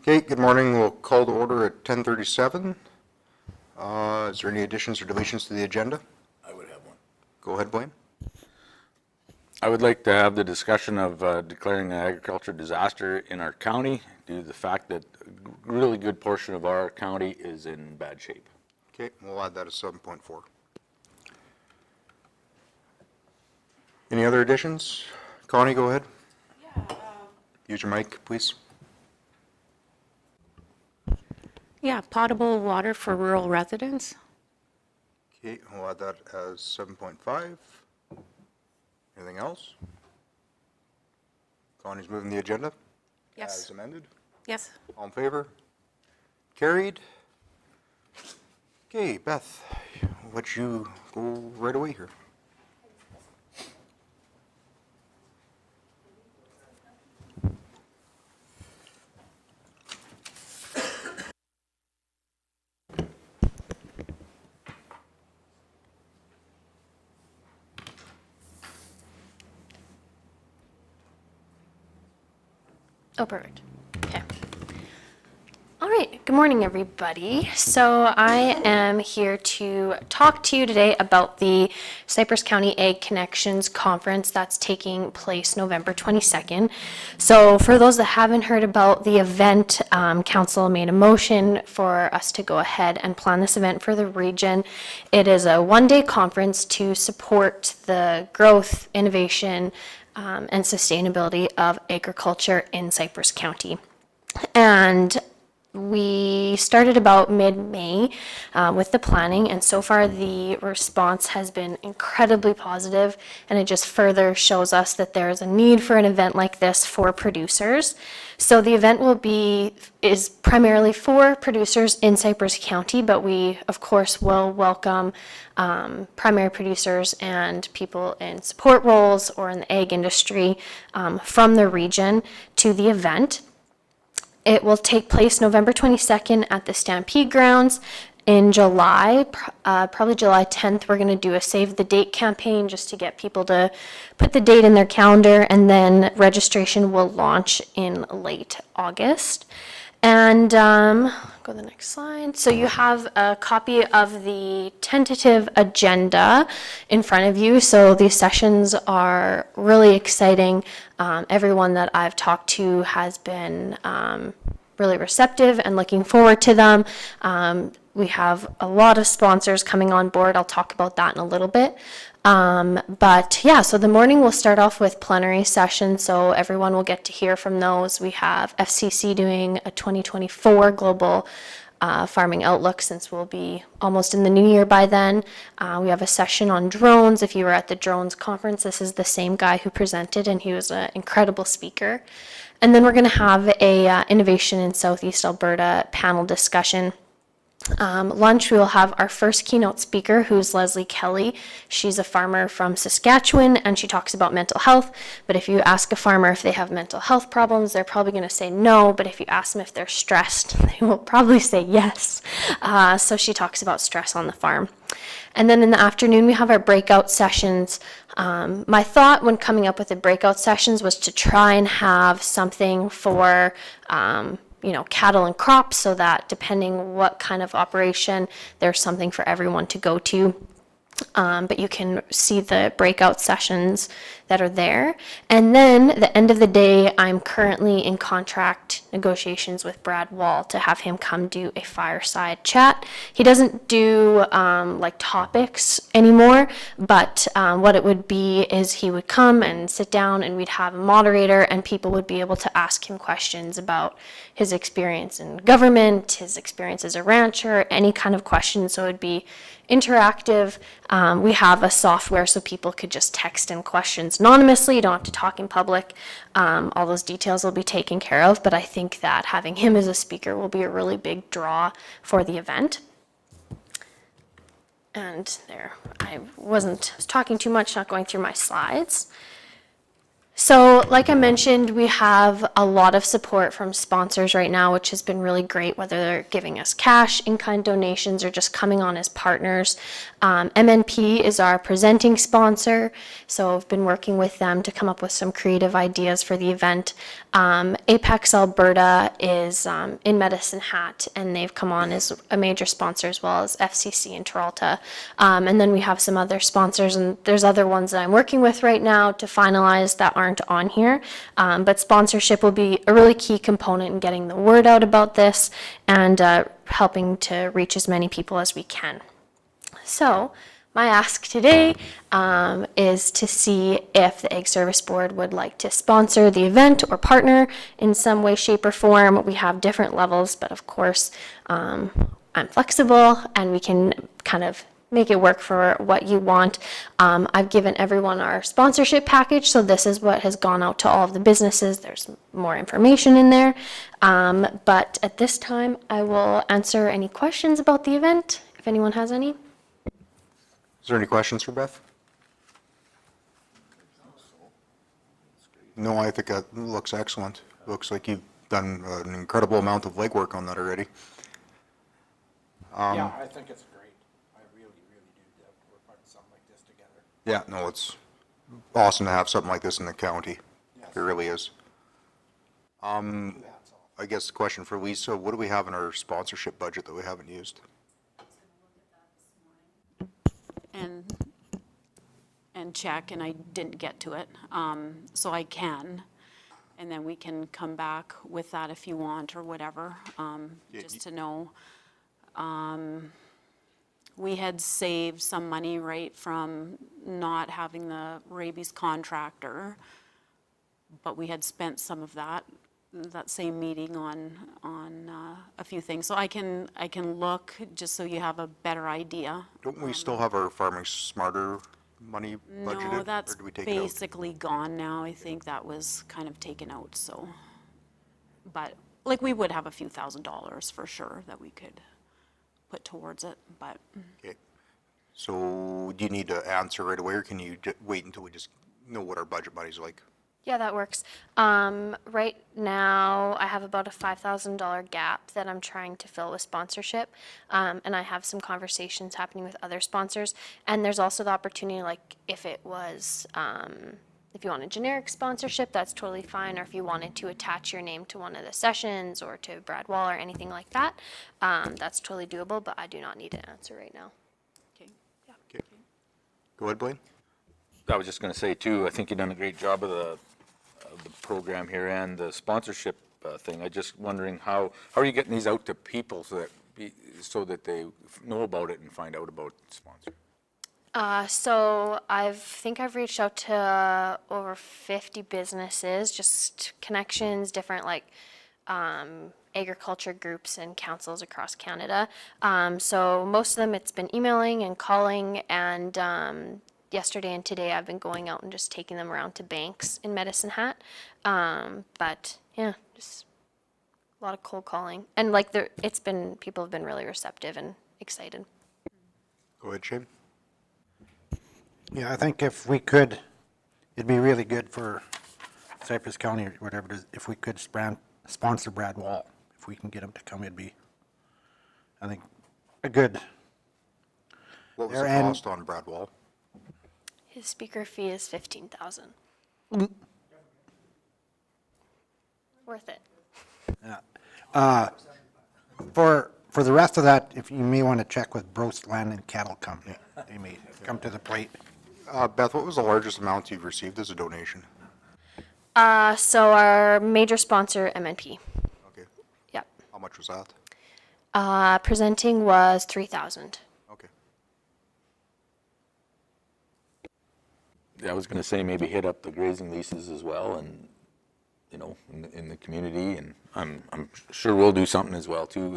Okay, good morning. We'll call to order at 10:37. Is there any additions or deletions to the agenda? I would have one. Go ahead, Blaine. I would like to have the discussion of declaring an agriculture disaster in our county due to the fact that a really good portion of our county is in bad shape. Okay, we'll add that as 7.4. Any other additions? Connie, go ahead. Use your mic, please. Yeah, potable water for rural residents. Okay, we'll add that as 7.5. Anything else? Connie's moving the agenda? Yes. As amended? Yes. All in favor? Carried. Okay, Beth, I'll let you go right away here. Oh, perfect. Okay. All right. Good morning, everybody. So I am here to talk to you today about the Cypress County Ag Connections Conference that's taking place November 22nd. So for those that haven't heard about the event, council made a motion for us to go ahead and plan this event for the region. It is a one-day conference to support the growth, innovation, and sustainability of agriculture in Cypress County. And we started about mid-May with the planning, and so far the response has been incredibly positive, and it just further shows us that there is a need for an event like this for producers. So the event is primarily for producers in Cypress County, but we of course will welcome primary producers and people in support roles or in the ag industry from the region to the event. It will take place November 22nd at the Stampede Grounds. In July, probably July 10th, we're going to do a Save the Date campaign just to get people to put the date in their calendar, and then registration will launch in late August. And go to the next slide. So you have a copy of the tentative agenda in front of you. So these sessions are really exciting. Everyone that I've talked to has been really receptive and looking forward to them. We have a lot of sponsors coming on board. I'll talk about that in a little bit. But yeah, so the morning we'll start off with plenary sessions, so everyone will get to hear from those. We have FCC doing a 2024 global farming outlook, since we'll be almost in the new year by then. We have a session on drones. If you were at the drones conference, this is the same guy who presented, and he was an incredible speaker. And then we're going to have a Innovation in Southeast Alberta panel discussion. Lunch, we will have our first keynote speaker, who's Leslie Kelly. She's a farmer from Saskatchewan, and she talks about mental health. But if you ask a farmer if they have mental health problems, they're probably going to say no. But if you ask them if they're stressed, they will probably say yes. So she talks about stress on the farm. And then in the afternoon, we have our breakout sessions. My thought when coming up with the breakout sessions was to try and have something for cattle and crops, so that depending what kind of operation, there's something for everyone to go to. But you can see the breakout sessions that are there. And then at the end of the day, I'm currently in contract negotiations with Brad Wall to have him come do a fireside chat. He doesn't do topics anymore, but what it would be is he would come and sit down, and we'd have a moderator, and people would be able to ask him questions about his experience in government, his experience as a rancher, any kind of question. So it'd be interactive. We have a software so people could just text in questions anonymously. You don't have to talk in public. All those details will be taken care of, but I think that having him as a speaker will be a really big draw for the event. And there, I was talking too much, not going through my slides. So, like I mentioned, we have a lot of support from sponsors right now, which has been really great, whether they're giving us cash, in-kind donations, or just coming on as partners. MNP is our presenting sponsor, so I've been working with them to come up with some creative ideas for the event. Apex Alberta is in Medicine Hat, and they've come on as a major sponsor, as well as FCC and Toronto. And then we have some other sponsors, and there's other ones that I'm working with right now to finalize that aren't on here. But sponsorship will be a really key component in getting the word out about this and helping to reach as many people as we can. So my ask today is to see if the Ag Service Board would like to sponsor the event or partner in some way, shape, or form. We have different levels, but of course, I'm flexible and we can kind of make it work for what you want. I've given everyone our sponsorship package, so this is what has gone out to all of the businesses. There's more information in there. But at this time, I will answer any questions about the event, if anyone has any. Is there any questions for Beth? No, I think that looks excellent. Looks like you've done an incredible amount of legwork on that already. Yeah, I think it's great. I really, really do, that we're putting something like this together. Yeah, no, it's awesome to have something like this in the county. Yes. It really is. That's all. I guess the question for Lisa, what do we have in our sponsorship budget that we haven't used? And check, and I didn't get to it, so I can, and then we can come back with that if you want, or whatever, just to know. We had saved some money, right, from not having the rabies contractor, but we had spent some of that same meeting on a few things. So I can look, just so you have a better idea. Don't we still have our Farming Smarter money budgeted? No, or that's did we take it out? basically gone now. I think that was kind of taken out, so. But, like, we would have a few $1,000s for sure that we could put towards it, but. Okay. So do you need to answer right away, or can you wait until we just know what our budget money's like? Yeah, that works. Right now, I have about a $5,000 gap that I'm trying to fill with sponsorship. And I have some conversations happening with other sponsors. And there's also the opportunity, like, if it was, if you want a generic sponsorship, that's totally fine. Or if you wanted to attach your name to one of the sessions or to Brad Wall or anything like that, that's totally doable, but I do not need an answer right now. Okay. Okay. Go ahead, Blaine. I was just going to say too, I think you've done a great job of the program here and the sponsorship thing. I just wondering how are you getting these out to people so that they know about it and find out about sponsor? So I think I've reached out to over 50 businesses, just connections, different like agriculture groups and councils across Canada. So most of them, it's been emailing and calling, and yesterday and today I've been going out and just taking them around to banks in Medicine Hat. But yeah, just a lot of cold calling, and like people have been really receptive and excited. Go ahead, Shane. Yeah, I think if we could, it'd be really good for Cypress County or whatever it is, if we could sponsor Brad Wall. If we can get him to come, it'd be, I think, a good. What was the And- cost on Brad Wall? His speaker fee is $15,000. Worth it. For the rest of that, if you may want to check with Brost Land and Cattle Company, they may come to the plate. Beth, what was the largest amount you've received as a donation? So our major sponsor, MNP. Okay. Yep. How much was that? Presenting was 3,000. Okay. I was going to say maybe hit up the grazing leases as well, and in the community, and I'm sure we'll do something as well too,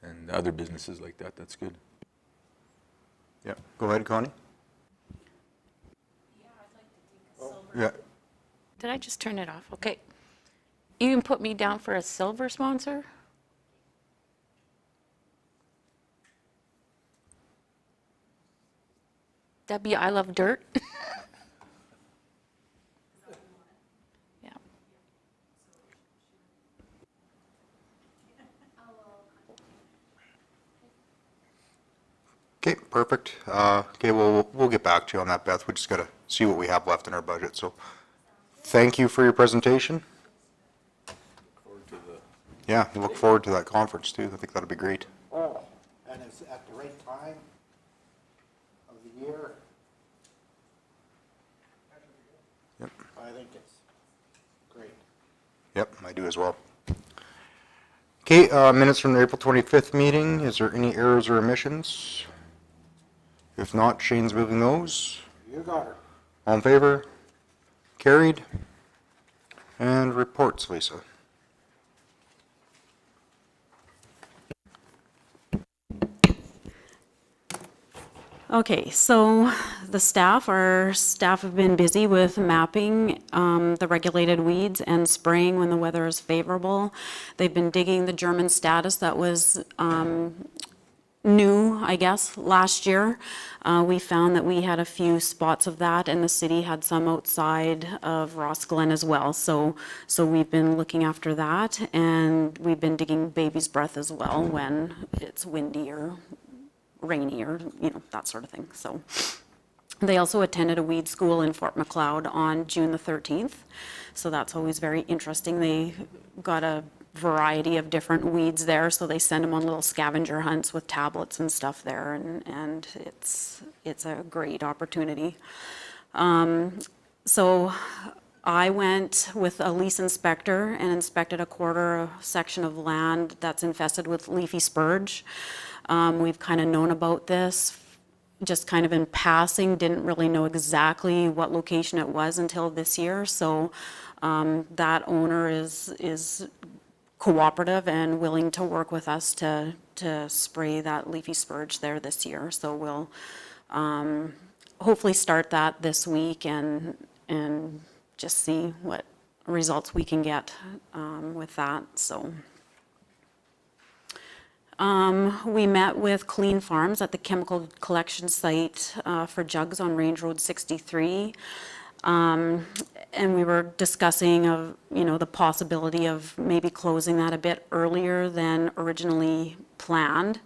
and other businesses like that. That's good. Yeah. Go ahead, Connie. Yeah. Did I just turn it off? Okay. You can put me down for a silver sponsor? That'd be I Love Dirt. perfect. Okay, we'll get back to you on that, Beth. We just gotta see what we have left in our budget, so. Thank you for your presentation. Yeah, we look forward to that conference too. I think that'll be great. Oh, and it's at the right time of the year. Yep. I think it's great. Yep, I do as well. Okay, minutes from the April 25th meeting. Is there any errors or omissions? If not, Shane's moving those. You got her. All in favor? Carried. And reports, Lisa. Okay, so our staff have been busy with mapping the regulated weeds and spraying when the weather is favorable. They've been digging the German status that was new, I guess, last year. We found that we had a few spots of that, and the city had some outside of Ross Glen as well. So we've been looking after that, and we've been digging baby's breath as well when it's windy or rainy or, that sort of thing. So they also attended a weed school in Fort Macleod on June the 13th. So that's always very interesting. They got a variety of different weeds there, so they send them on little scavenger hunts with tablets and stuff there, and it's a great opportunity. So I went with a lease inspector and inspected a quarter section of land that's infested with leafy spurge. We've kind of known about this, just kind of in passing, didn't really know exactly what location it was until this year. So that owner is cooperative and willing to work with us to spray that leafy spurge there this year. So we'll hopefully start that this week and just see what results we can get with that. So. We met with Clean Farms at the chemical collection site for jugs on Range Road 63. And we were discussing the possibility of maybe closing that a bit earlier than originally planned,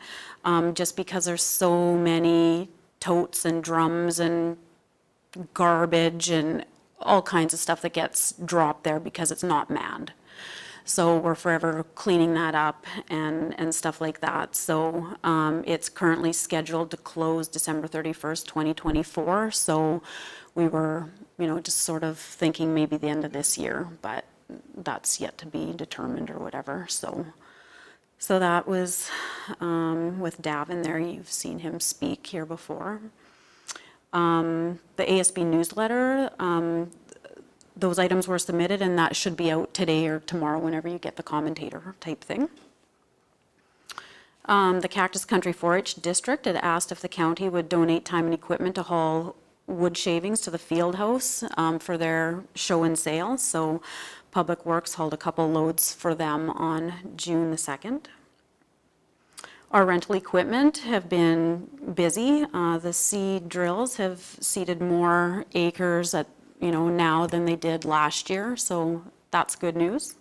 just because there's so many totes and drums and garbage and all kinds of stuff that gets dropped there because it's not manned. So we're forever cleaning that up and stuff like that. So it's currently scheduled to close December 31st, 2024. So we were, just sort of thinking maybe the end of this year, but that's yet to be determined or whatever. So that was with Davin there. You've seen him speak here before. The ASB newsletter, those items were submitted, and that should be out today or tomorrow whenever you get the commentator type thing. The Cactus Country 4-H District had asked if the county would donate time and equipment to haul wood shavings to the field house for their show and sale. So Public Works hauled a couple loads for them on June the 2nd. Our rental equipment have been busy. The seed drills have seeded more acres at now than they did last year, so that's good news.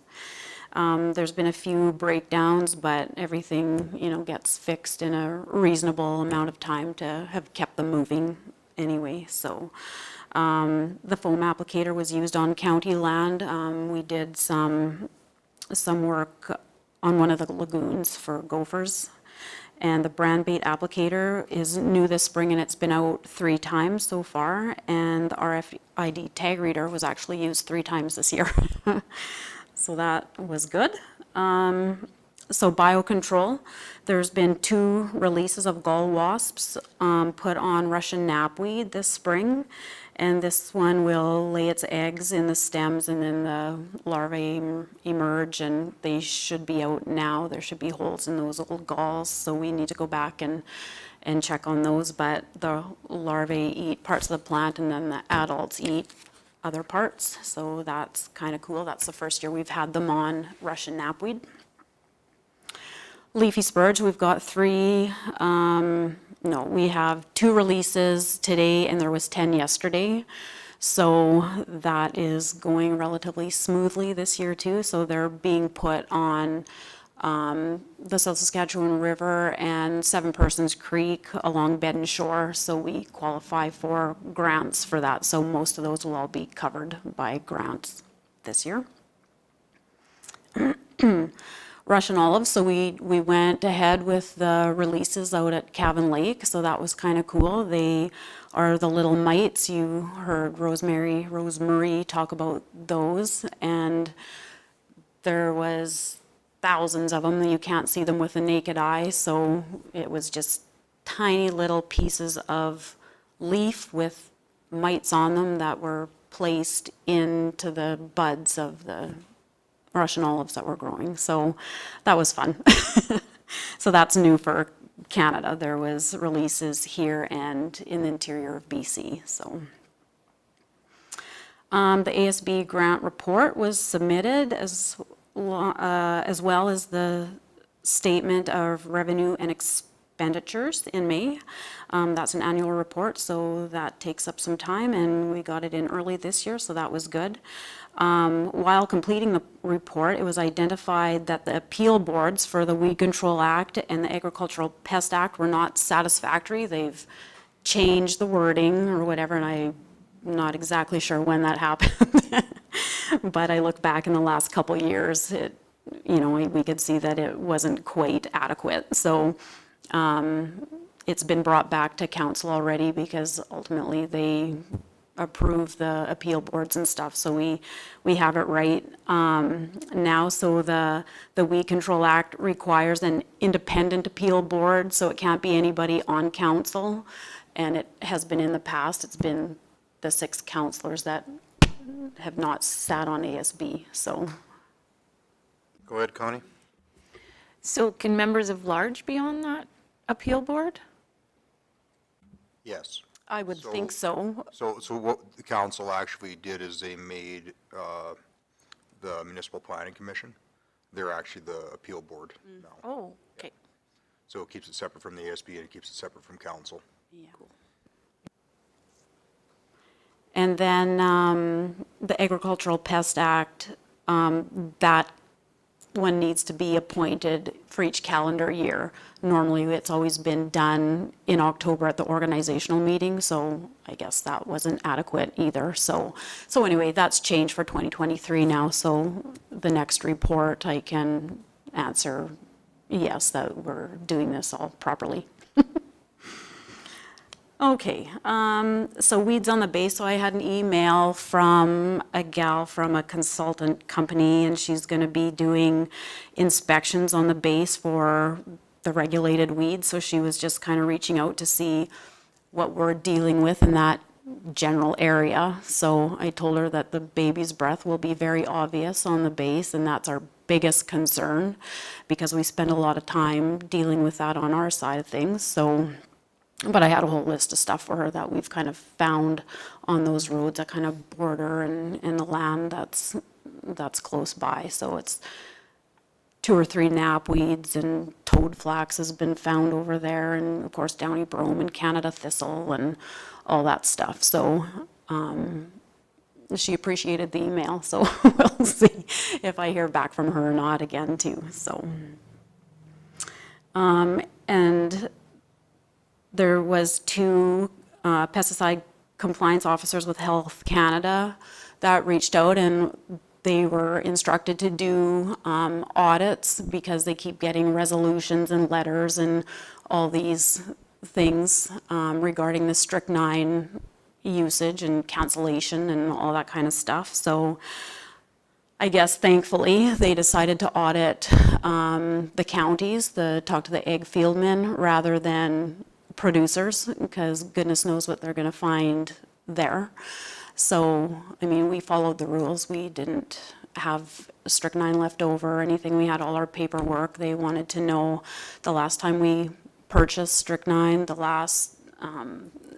There's been a few breakdowns, but everything, gets fixed in a reasonable amount of time to have kept them moving anyway. So the foam applicator was used on county land. We did some work on one of the lagoons for gophers. And the brand bait applicator is new this spring, and it's been out 3 times so far. And the RFID tag reader was actually used 3 times this year. So that was good. So biocontrol, there's been 2 releases of gall wasps put on Russian knapweed this spring. And this one will lay its eggs in the stems, and then the larvae emerge, and they should be out now. There should be holes in those old galls, so we need to go back and check on those. But the larvae eat parts of the plant, and then the adults eat other parts. So that's kind of cool. That's the first year we've had them on Russian knapweed. Leafy spurge, we've got 3. We have 2 releases today, and there was 10 yesterday. So that is going relatively smoothly this year too. So they're being put on the South Saskatchewan River and Seven Persons Creek along Bed and Shore, so we qualify for grants for that. So most of those will all be covered by grants this year. Russian olives, so we went ahead with the releases out at Cavan Lake, so that was kind of cool. They are the little mites. You heard Rosemary talk about those, and there was thousands of them. You can't see them with the naked eye, so it was just tiny little pieces of leaf with mites on them that were placed into the buds of the Russian olives that were growing. So that was fun. So that's new for Canada. There was releases here and in the interior of BC. So the ASB grant report was submitted as well as the statement of revenue and expenditures in May. That's an annual report, so that takes up some time, and we got it in early this year, so that was good. While completing the report, it was identified that the appeal boards for the Weed Control Act and the Agricultural Pest Act were not satisfactory. They've changed the wording or whatever, and I'm not exactly sure when that happened. But I look back in the last couple of years, we could see that it wasn't quite adequate. So it's been brought back to council already because ultimately they approve the appeal boards and stuff, so we have it right now. So the Weed Control Act requires an independent appeal board, so it can't be anybody on council, and it has been in the past. It's been the 6 councillors that have not sat on ASB, so. Go ahead, Connie. So can members of large be on that appeal board? Yes. I would think so. So what the council actually did is they made the Municipal Planning Commission, they're actually the appeal board now. Oh, okay. So it keeps it separate from the ASB and it keeps it separate from council. Yeah. And then the Agricultural Pest Act, that one needs to be appointed for each calendar year. Normally, it's always been done in October at the organizational meeting, so I guess that wasn't adequate either. So anyway, that's changed for 2023 now, so the next report I can answer yes, that we're doing this all properly. Okay, so weeds on the base. So I had an email from a gal from a consultant company, and she's going to be doing inspections on the base for the regulated weeds. So she was just kind of reaching out to see what we're dealing with in that general area. So I told her that the baby's breath will be very obvious on the base, and that's our biggest concern because we spend a lot of time dealing with that on our side of things. So. But I had a whole list of stuff for her that we've kind of found on those roads that kind of border and the land that's close by. So it's 2 or 3 knapweeds, and toad flax has been found over there, and of course downy brome and Canada thistle and all that stuff. So she appreciated the email, so we'll see if I hear back from her or not again too. So and there was 2 pesticide compliance officers with Health Canada that reached out, and they were instructed to do audits because they keep getting resolutions and letters and all these things regarding the strychnine usage and cancellation and all that kind of stuff. So I guess thankfully they decided to audit the counties, talk to the egg fieldmen rather than producers, because goodness knows what they're going to find there. So, I mean, we followed the rules. We didn't have strychnine left over or anything. We had all our paperwork. They wanted to know the last time we purchased strychnine, the last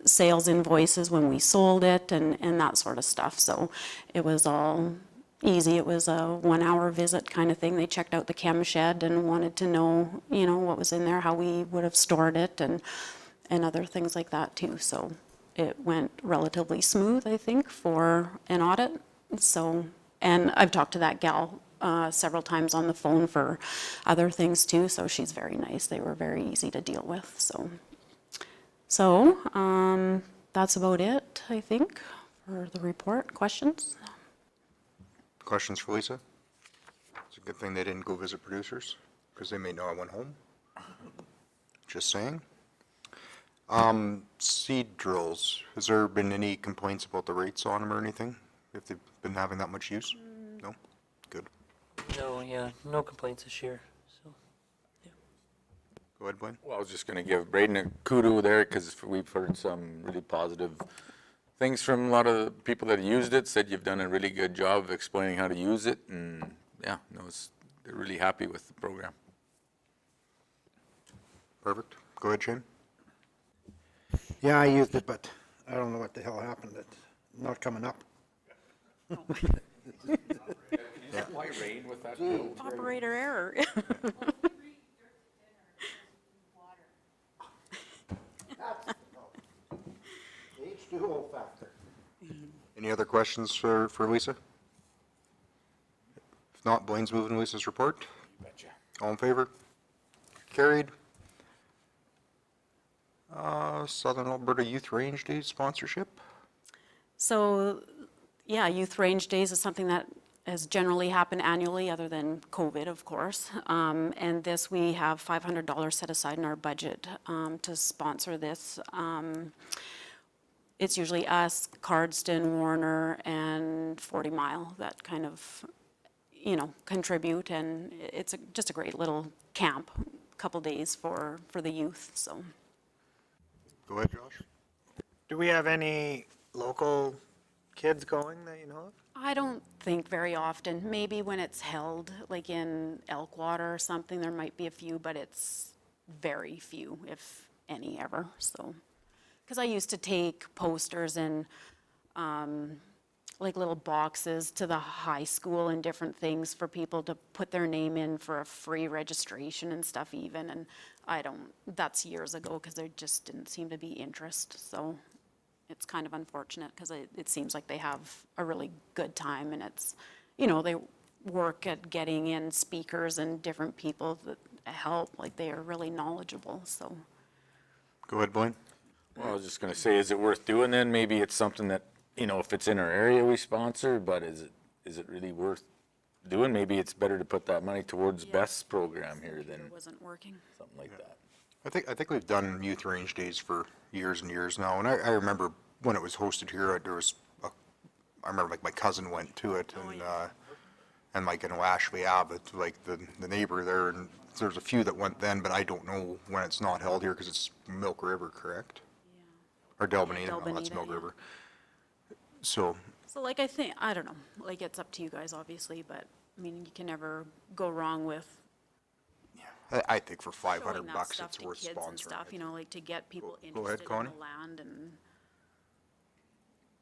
sales invoices when we sold it, and that sort of stuff. So it was all easy. It was a 1-hour visit kind of thing. They checked out the chem shed and wanted to know, what was in there, how we would have stored it, and other things like that too. So it went relatively smooth, I think, for an audit. So, and I've talked to that gal several times on the phone for other things too, so she's very nice. They were very easy to deal with, so that's about it, I think, for the report. Questions? Questions for Lisa? It's a good thing they didn't go visit producers, because they may know I went home. Just saying. Seed drills, has there been any complaints about the rates on them or anything? If they've been having that much use? No? Good. No, yeah, no complaints this year, so. Go ahead, Blaine. Well, I was just going to give Braden a kudo there because we've heard some really positive things from a lot of the people that used it, said you've done a really good job of explaining how to use it, and yeah, no, they're really happy with the program. Perfect. Go ahead, Shane. Yeah, I used it, but I don't know what the hell happened. It's not coming up. Why rain with that? Operator error. H2O factor. Any other questions for Lisa? If not, Blaine's moving Lisa's report. All in favor? Carried. Southern Alberta Youth Range Day sponsorship. So, yeah, Youth Range Days is something that has generally happened annually, other than COVID, of course. And this, we have $500 set aside in our budget to sponsor this. It's usually us, Cardston, Warner, and 40 Mile that kind of, contribute. And it's just a great little camp, couple days for the youth, so. Go ahead, Josh. Do we have any local kids going that you know of? I don't think very often. Maybe when it's held, like in Elkwater or something, there might be a few, but it's very few, if any ever, so. Because I used to take posters and like little boxes to the high school and different things for people to put their name in for a free registration and stuff even, and that's years ago because there just didn't seem to be interest, so it's kind of unfortunate because it seems like they have a really good time, and it's, they work at getting in speakers and different people that help, like they are really knowledgeable, so. Go ahead, Blaine. Well, I was just going to say, is it worth doing then? Maybe it's something that, if it's in our area we sponsor, but is it really worth doing? Maybe it's better to put that money towards Beth's program here than It wasn't working. something like that. I think we've done Youth Range Days for years and years now, and I remember when it was hosted here, I remember like my cousin went to it, and like in Ashley Abbott, like the neighbor there, and there's a few that went then, but I don't know when it's not held here because it's Milk River, correct? Or Delbanita, no, that's Delbanita, Milk yeah. River. So, So like, I don't know, like it's up to you guys obviously, but I mean, you can never go wrong with I think for showing $500 that stuff it's to worth kids and sponsoring stuff, it. like to get people Go ahead, interested in Connie. the land and.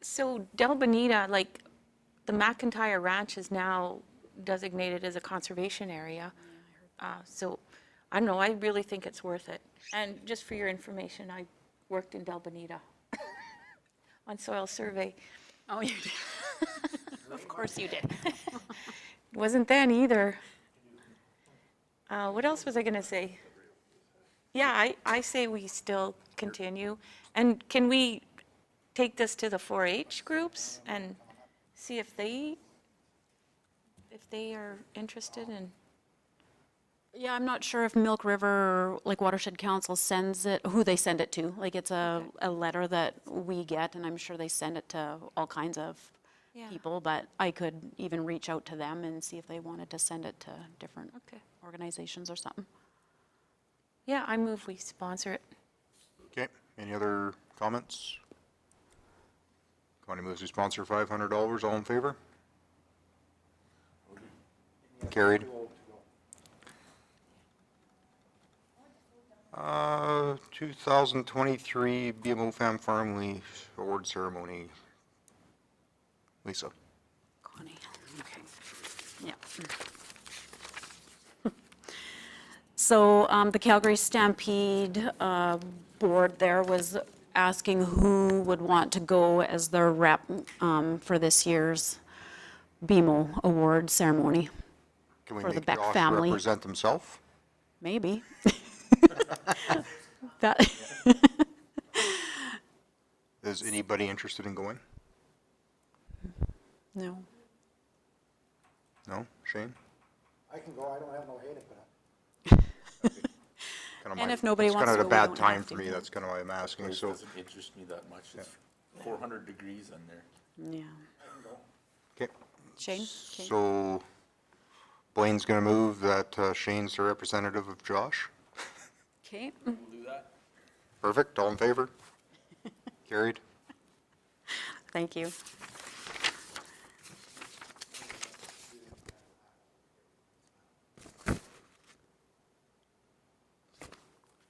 So Del Bonita, like, the McIntyre Ranch is now designated as a conservation area. So, I don't know, I really think it's worth it. And just for your information, I worked in Del Bonita on soil survey. Oh, you did? Of course you did. Wasn't then either. What else was I going to say? Yeah, I say we still continue. And can we take this to the 4-H groups and see if they are interested in? Yeah, I'm not sure if Milk River, like Watershed Council sends it, who they send it to. Like it's a letter that we get, and I'm sure they send it to all kinds of Yeah. people, but I could even reach out to them and see if they wanted to send it to different organizations or something. Yeah, I move we sponsor it. Okay, any other comments? Connie moves to sponsor $500, all in favor? Carried. 2023 BMO Fam Farm Lease Award Ceremony. Lisa. Connie, okay, yeah. So the Calgary Stampede board there was asking who would want to go as their rep for this year's BMO award ceremony. Can we for the make Beck Josh family. represent himself? Maybe. That, Is anybody interested in going? no. No? Shane? I can go, I don't have no hay to put up. And if nobody wants to It's go, kind we of at a don't bad time have for to. me, that's kind of why I'm asking, It so. doesn't interest me that much. It's 400 degrees in there. Yeah. Okay, Shane? Okay. so Blaine's gonna move that Shane's the representative of Josh. Okay. Perfect, all in favor? Carried. Thank you.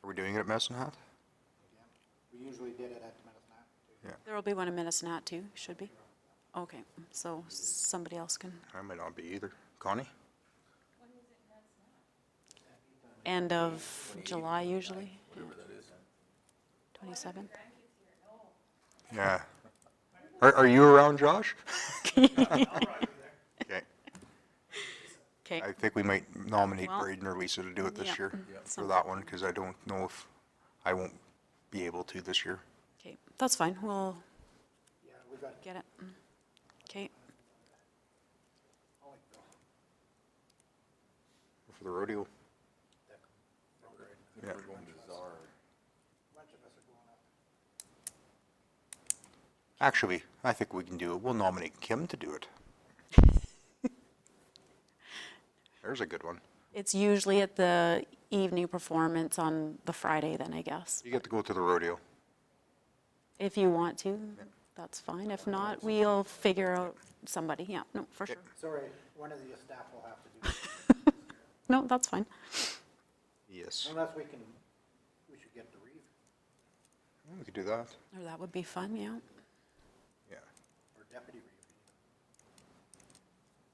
Are we doing it at Medicine Hat? We usually did it at the Medicine Hat. There will be one in Minnesota too, should be? Okay, so somebody else can, I might not be either. Connie? end of July usually? 27th? Yeah. Are you around, Josh? Okay, Okay, I think we might nominate Well, Braden or Lisa to do it yeah, this year for some- that one, because I don't know if, I won't be able to this year. okay, that's fine, we'll Yeah, we got, get it. Okay, For the rodeo. Yeah. bunch of us are going up. Actually, I think we can do it. We'll nominate Kim to do it. There's a good one. it's usually at the evening performance on the Friday then, I guess. You get to go to the rodeo. If you want to, that's fine. If not, we'll figure out somebody. Yeah, no, for sure. Sorry, one of the staff will have to do it, No, that's fine. Yes. unless we should get the wreath, We could do that. Or that would be fun, yeah. Yeah. or deputy wreath.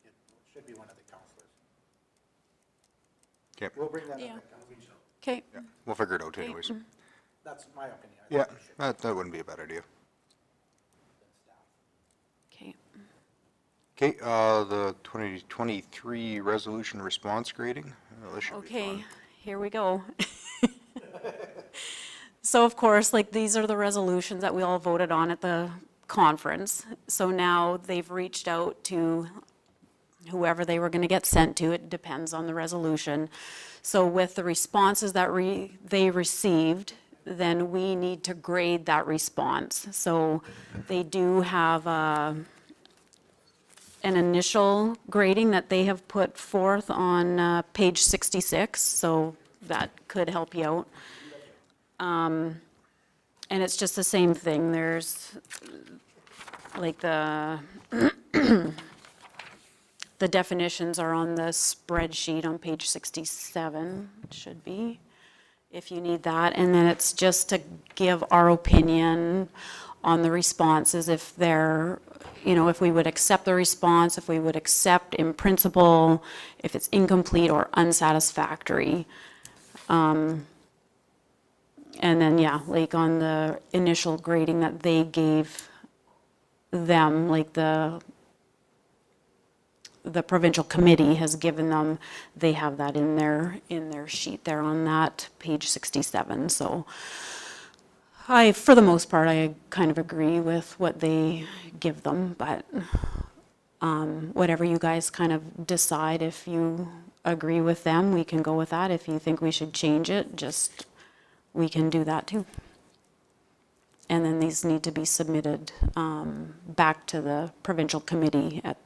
It should be one of the counselors. Okay. We'll bring that up Yeah. at council. Okay, Yeah. We'll figure it out Okay. anyways. That's my opinion. I Yeah, think it should that wouldn't be a bad idea. be staff. okay. Okay, the 2023 resolution response grading. This should be Okay, fun. here we go. So of course, like, these are the resolutions that we all voted on at the conference. So now they've reached out to whoever they were going to get sent to. It depends on the resolution. So with the responses that they received, then we need to grade that response. So they do have an initial grading that they have put forth on page 66, so that could help you out. And it's just the same thing. There's like the the definitions are on the spreadsheet on page 67, it should be, if you need that. And then it's just to give our opinion on the responses, if they're, if we would accept the response, if we would accept in principle, if it's incomplete or unsatisfactory. And then, yeah, like on the initial grading that they gave them, like the provincial committee has given them, they have that in their sheet there on that page 67. So for the most part, I kind of agree with what they give them, but whatever you guys kind of decide, if you agree with them, we can go with that. If you think we should change it, we can do that too. And then these need to be submitted back to the provincial committee at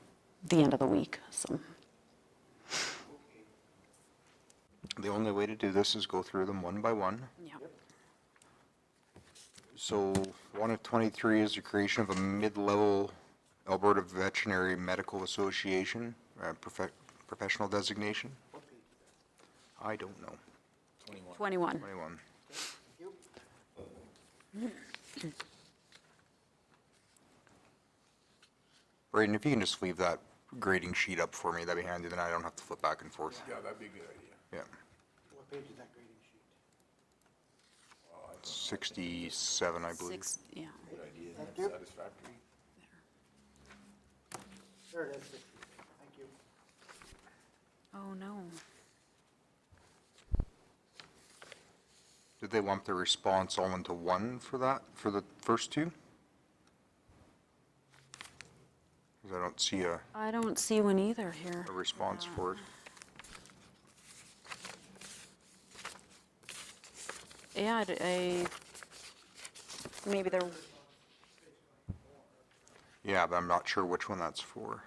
the end of the week, so. The only way to do this is go through them one by one. Yeah. So 1 of 23 is the creation of a mid-level Alberta Veterinary Medical Association, professional designation. I don't know. 21. 21. Braden, if you can just leave that grading sheet up for me, that'd be handy, then I don't have to flip back and forth. Yeah, that'd be a good idea. Yeah, What page is that grading sheet? 67, I believe. Yeah. Good idea. Thank you. Satisfactory. There it is, 60. Thank you. Oh, no. Did they lump the response all into one for that, for the first two? 'Cause I don't see I don't see one either here. a response for it. Yeah, maybe they're, Yeah, but I'm not sure which one that's for.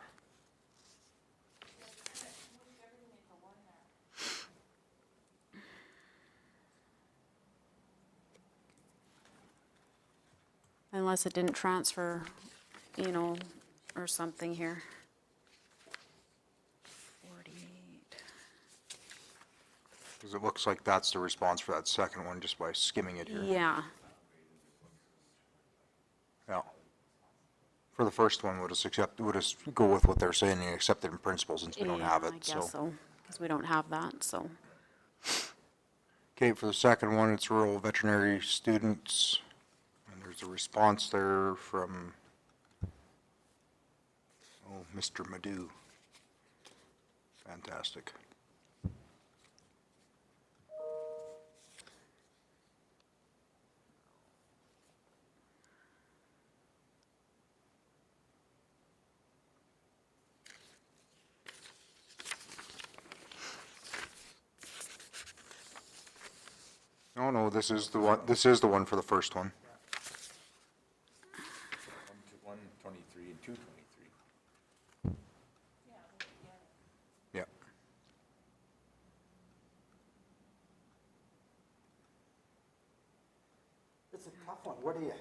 unless it didn't transfer, or something here. 48. Because it looks like that's the response for that second one, just by skimming it here. Yeah, Yeah. For the first one, we'll just go with what they're saying and accept it in principle since we don't yeah, have I it, guess so, because we don't have that, so. Okay, for the second one, it's rural veterinary students, and there's a response there from, Mr. Madhu. Fantastic. Oh, no, this is the one for the first one. 123 and 223. Yeah. It's a tough one. What do you?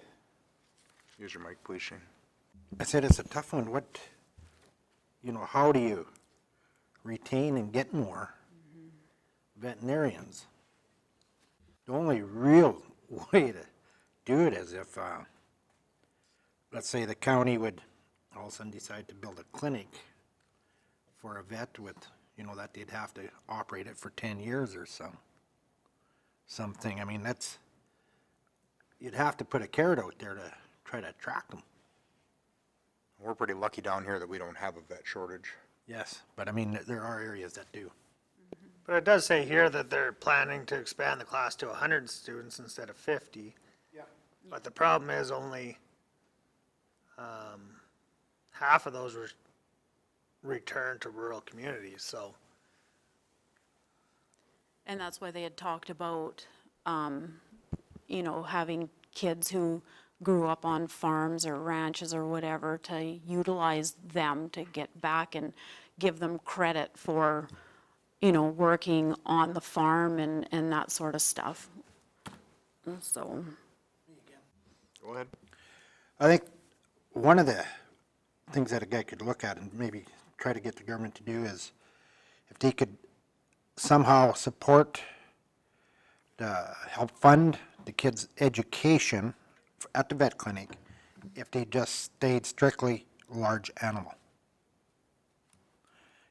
Use your mic, please, Shane. I said it's a tough one. How do you retain and get more veterinarians? The only real way to do it is if, let's say the county would all of a sudden decide to build a clinic for a vet with, that they'd have to operate it for 10 years or something. I mean, you'd have to put a carrot out there to try to attract them. We're pretty lucky down here that we don't have a vet shortage. Yes, but I mean, there are areas that do. But it does say here that they're planning to expand the class to 100 students instead of 50. Yeah. But the problem is only half of those were returned to rural communities, so. And that's why they had talked about, having kids who grew up on farms or ranches or whatever, to utilize them to get back and give them credit for, working on the farm and that sort of stuff. So, Go ahead. I think one of the things that a guy could look at and maybe try to get the government to do is if they could somehow help fund the kids' education at the vet clinic if they just stayed strictly large animal.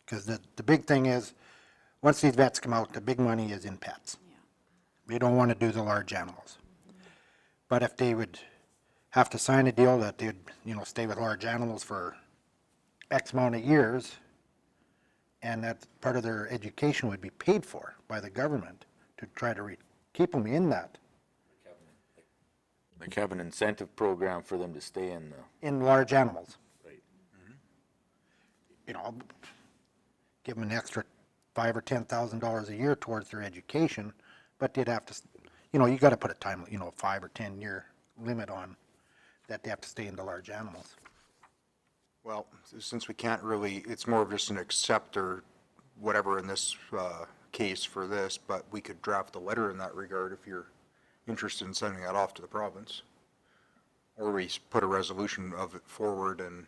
Because the big thing is, once these vets come out, the big money is in pets. They don't want to do the large animals. But if they would have to sign a deal that they'd, stay with large animals for X amount of years, and that part of their education would be paid for by the government to try to keep them in that. Like have an incentive program for them to stay In large animals. right. Give them an extra $5,000 or $10,000 a year towards their education, but they'd have to, you got to put a time, 5 or 10 year limit on that they have to stay in the large animals. Well, since we can't really, it's more of just an accept or whatever in this case for this, but we could draft a letter in that regard if you're interested in sending that off to the province. Or we put a resolution of it forward in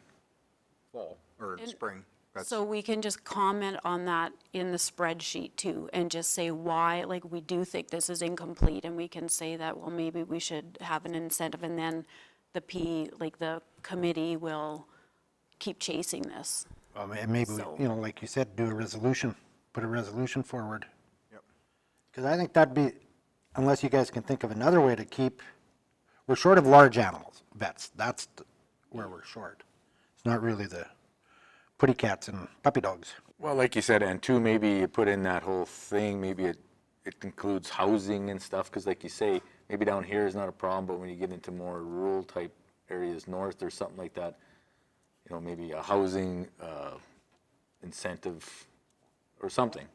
fall, or in spring. That's, so we can just comment on that in the spreadsheet too, and just say why, like, we do think this is incomplete, and we can say that, well, maybe we should have an incentive, and then the committee will keep chasing this. And maybe, So- like you said, do a resolution, put a resolution forward. Yep. Because I think that'd be, unless you guys can think of another way to we're short of large animals, vets. That's where we're short. It's not really the putty cats and puppy dogs. Well, like you said, and two, maybe you put in that whole thing, maybe it includes housing and stuff, because like you say, maybe down here is not a problem, but when you get into more rural type areas north or something like that, you know, maybe a housing incentive or something.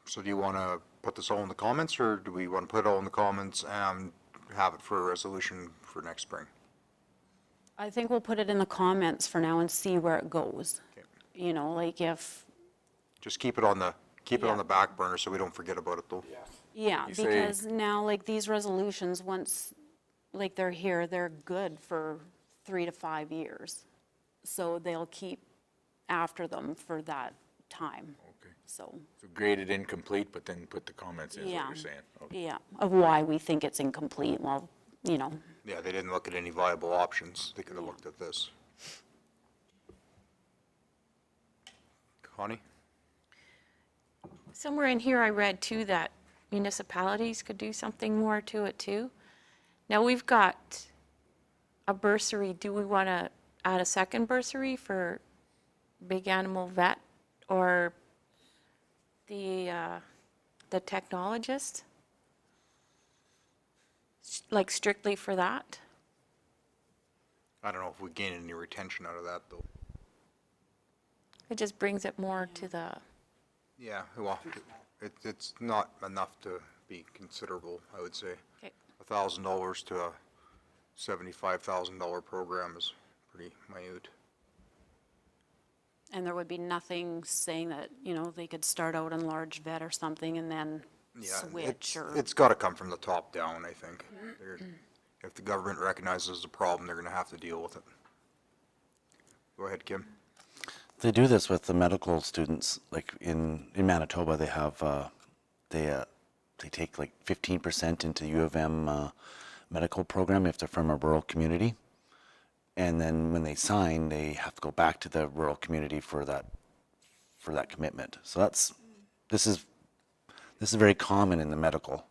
So do you want to put this all in the comments, or do we want to put it all in the comments and have it for a resolution for next spring? I think we'll put it in the comments for now and see where it goes. Okay. You know, like if, Just keep it on the, keep it on Yeah. the back burner so we don't forget about it, though. yeah, You say- because now, like, these resolutions, once, like, they're here, they're good for 3 to 5 years. So they'll keep after them for that time, Okay. so, So graded incomplete, but then put the comments in, is what Yeah. you're saying. Okay. yeah, of why we think it's incomplete, well, you know, Yeah, they didn't look at any viable options. They could have looked at this. Connie? Somewhere in here I read too that municipalities could do something more to it too. Now we've got a bursary. Do we want to add a second bursary for big animal vet or the technologist? Like strictly for that? I don't know if we gain any retention out of that, though. It just brings it more to the, Yeah, well, it's not enough to be considerable, I would say. okay. $1,000 to a $75,000 program is pretty minute. and there would be nothing saying that, you know, they could start out in large vet or something and then Yeah, switch or. it's got to come from the top down, I think. If the government recognizes the problem, they're going to have to deal with it. Go ahead, Kim. They do this with the medical students, like in Manitoba, they have, they take like 15% into U of M medical program if they're from a rural community. And then when they sign, they have to go back to the rural community for that commitment. So this is very common in the medical,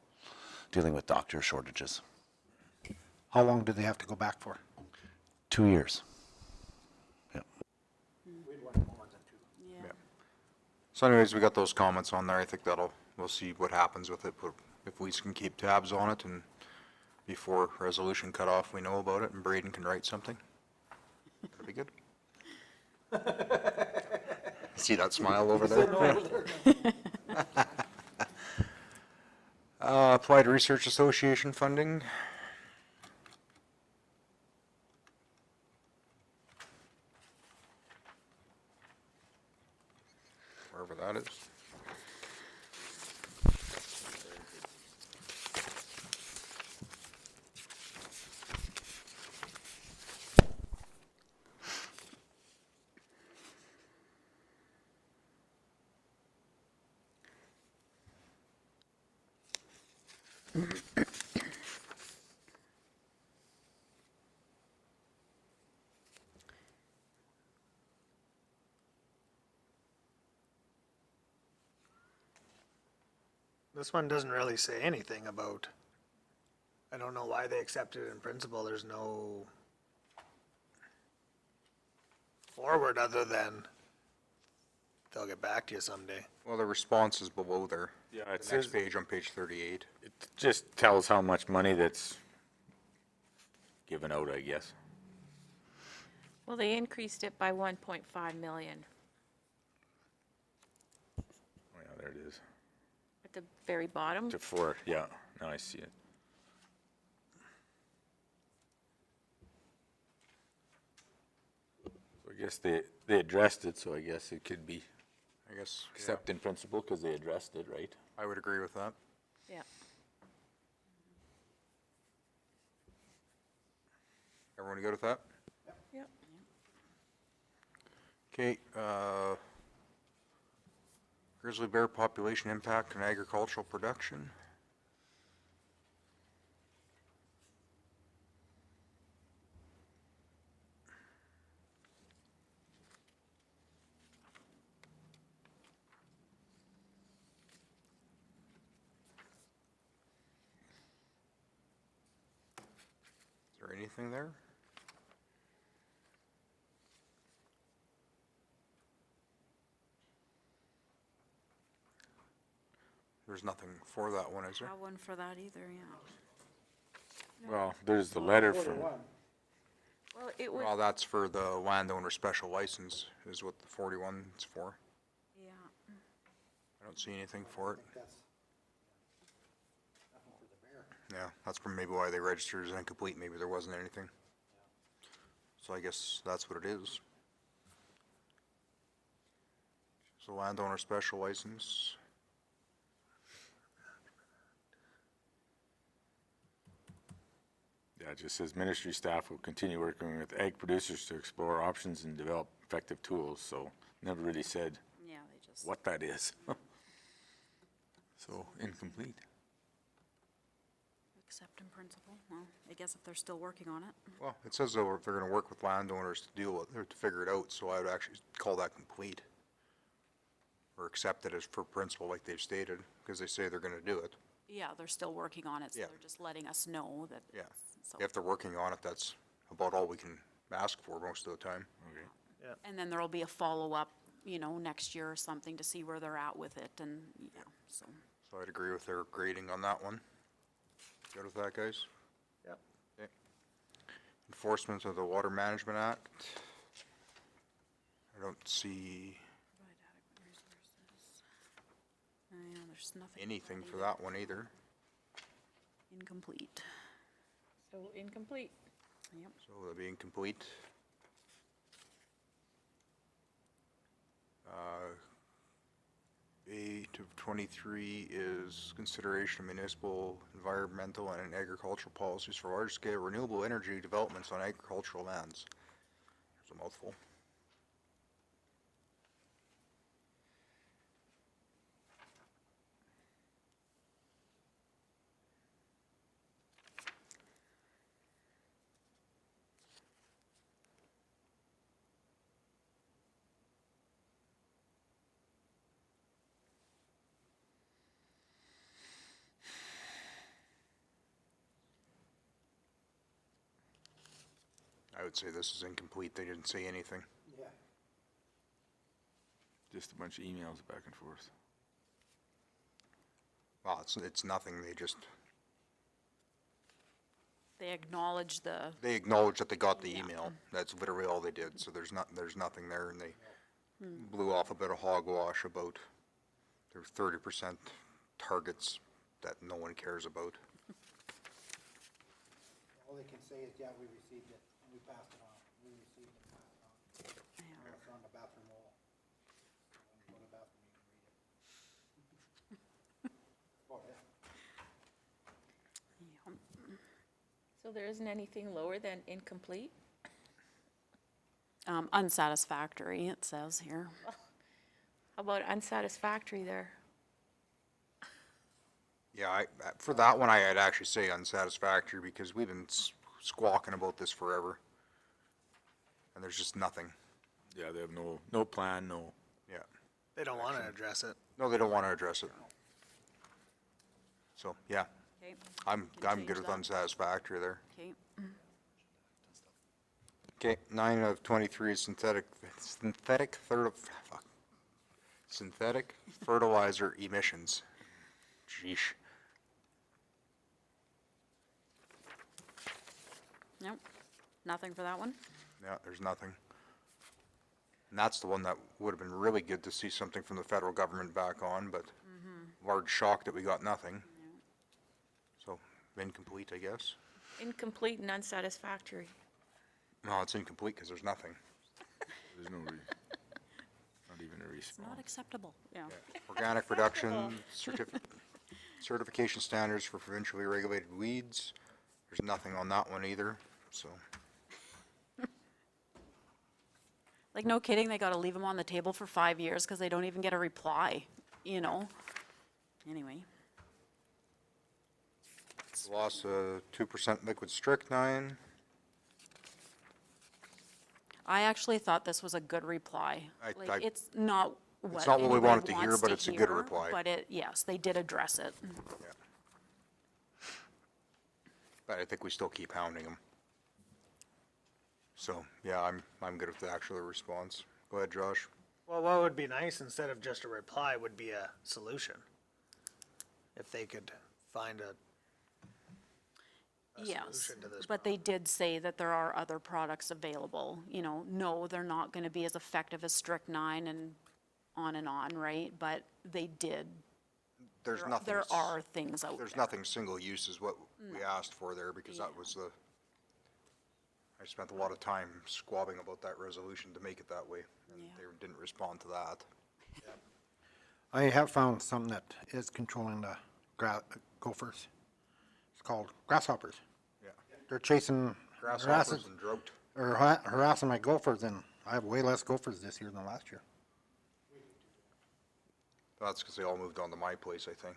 dealing with doctor shortages. How long do they have to go back for? 2 years. Yep. So anyways, we got those comments on there. I think we'll see what happens with it. But if we can keep tabs on it and before resolution cutoff, we know about it and Braden can write something. That'd be good. See that smile over there? Applied Research Association funding. Wherever that is. This one doesn't really say anything about, I don't know why they accepted it in principle. There's no forward other than they'll get back to you someday. Well, the response is below there. Yeah, it The next says- page on page 38. It just tells how much money that's given out, I guess. Well, they increased it by 1.5 million Oh, yeah, there it is. at the very bottom. To 4, yeah, now I see it. So I guess they addressed it, so I guess it could be I guess, yeah, accept in principle because they addressed it, right? I would agree with that. Yeah. Everyone good with that? Yep. Okay, grizzly bear population impact on agricultural production. Is there anything there? There's nothing for that one, is there? Have one for that either, yeah. Well, there's the letter from, Well, it was, Well, that's for the landowner special license is what the 41 is for. Yeah. I don't see anything for it. Yeah, that's from maybe why they registered as incomplete, maybe there wasn't anything. So I guess that's what it is. So landowner special license. yeah, it just says ministry staff will continue working with ag producers to explore options and develop effective tools, so never really said Yeah, they just. what that is. So incomplete. Accept in principle. Well, I guess if they're still working on it. Well, it says though they're gonna work with landowners to deal with, or to figure it out, so I would actually call that complete. Or accept it as for principle like they've stated, because they say they're gonna do it. Yeah, they're still working on it, so Yeah. they're just letting us know that. Yeah. So, If they're working on it, that's about all we can ask for most of the time. Okay. and then there'll be a follow-up, next year or something to see where they're at with it and, yeah, so. So I'd agree with their grading on that one. Good with that, guys? Yep. Okay. Enforcement of the Water Management Act. I don't see Provide adequate resources. Yeah, there's nothing. anything for that one either. Incomplete. so incomplete. Yep. So that'd be incomplete. A of 23 is consideration of municipal, environmental, and agricultural policies for large-scale renewable energy developments on agricultural lands. There's a mouthful. I would say this is incomplete. They didn't say anything. Just a bunch of emails back and forth. Well, it's nothing. They acknowledge They acknowledged that they got the email. That's literally all they did. So there's nothing there, and they blew off a bit of hogwash about their 30% targets that no one cares about. All they can say is, yeah, we received it, and we passed it on, we received it, passed it on. Yeah. It's on the bathroom wall. When you go to the bathroom, you can read it. Oh, yeah. So there isn't anything lower than incomplete? Unsatisfactory, it says here. How about unsatisfactory there? Yeah, for that one, I'd actually say unsatisfactory because we've been squawking about this forever. And there's just nothing. Yeah, they have no plan, no. Yeah. They don't want to address it. No, they don't want to address it. So, yeah, Okay, I'm change good with that. unsatisfactory there. okay. Okay, 9 of 23 is synthetic fertilizer emissions. Sheesh. Nope, nothing for that one? Yeah, there's nothing. And that's the one that would have been really good to see something from the federal government back on, but large shock that we got nothing. So, incomplete, I guess. Incomplete and unsatisfactory. No, it's incomplete because there's nothing. There's no, not even a It's not response. acceptable, yeah. Organic production, certification standards for provincially regulated weeds. There's nothing on that one either, so. Like, no kidding, they gotta leave them on the table for 5 years because they don't even get a reply, Anyway, Loss of 2% liquid strychnine. I actually thought this was a good reply. I- Like, it's not what not what we anybody wanted to hear, wants but to it's a good hear, reply. But yes, they did address it. Yeah. But I think we still keep hounding them. So, yeah, I'm good with the actual response. Go ahead, Josh. Well, what would be nice instead of just a reply would be a solution. if they could find a Yes, solution to this but they did say that there are other products available, you know, no, they're not gonna be as effective as strychnine and on, right? But they did, There's nothing. there are things out there. There's nothing single use is what we asked for there, because that was the, I spent a lot of time squabbling about that resolution to make it that way, and Yeah. they didn't respond to that. I have found something that is controlling the gophers. It's called grasshoppers. Yeah. They're chasing, Grasshoppers and drought. harassing my gophers, and I have way less gophers this year than last year. That's because they all moved on to my place, I think.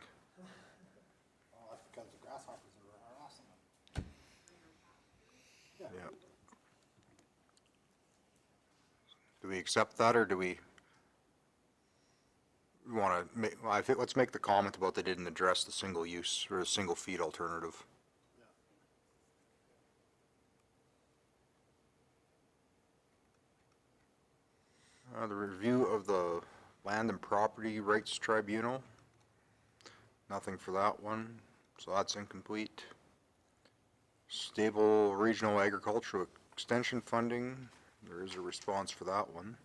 Oh, that's because the grasshoppers are harassing them. Yeah. Do we accept that, or do we want to make, well, I think, let's make the comment about they didn't address the single use or the single feed alternative. The review of the Land and Property Rights Tribunal. Nothing for that one, so that's incomplete. Stable Regional Agricultural Extension Funding, there is a response for that one.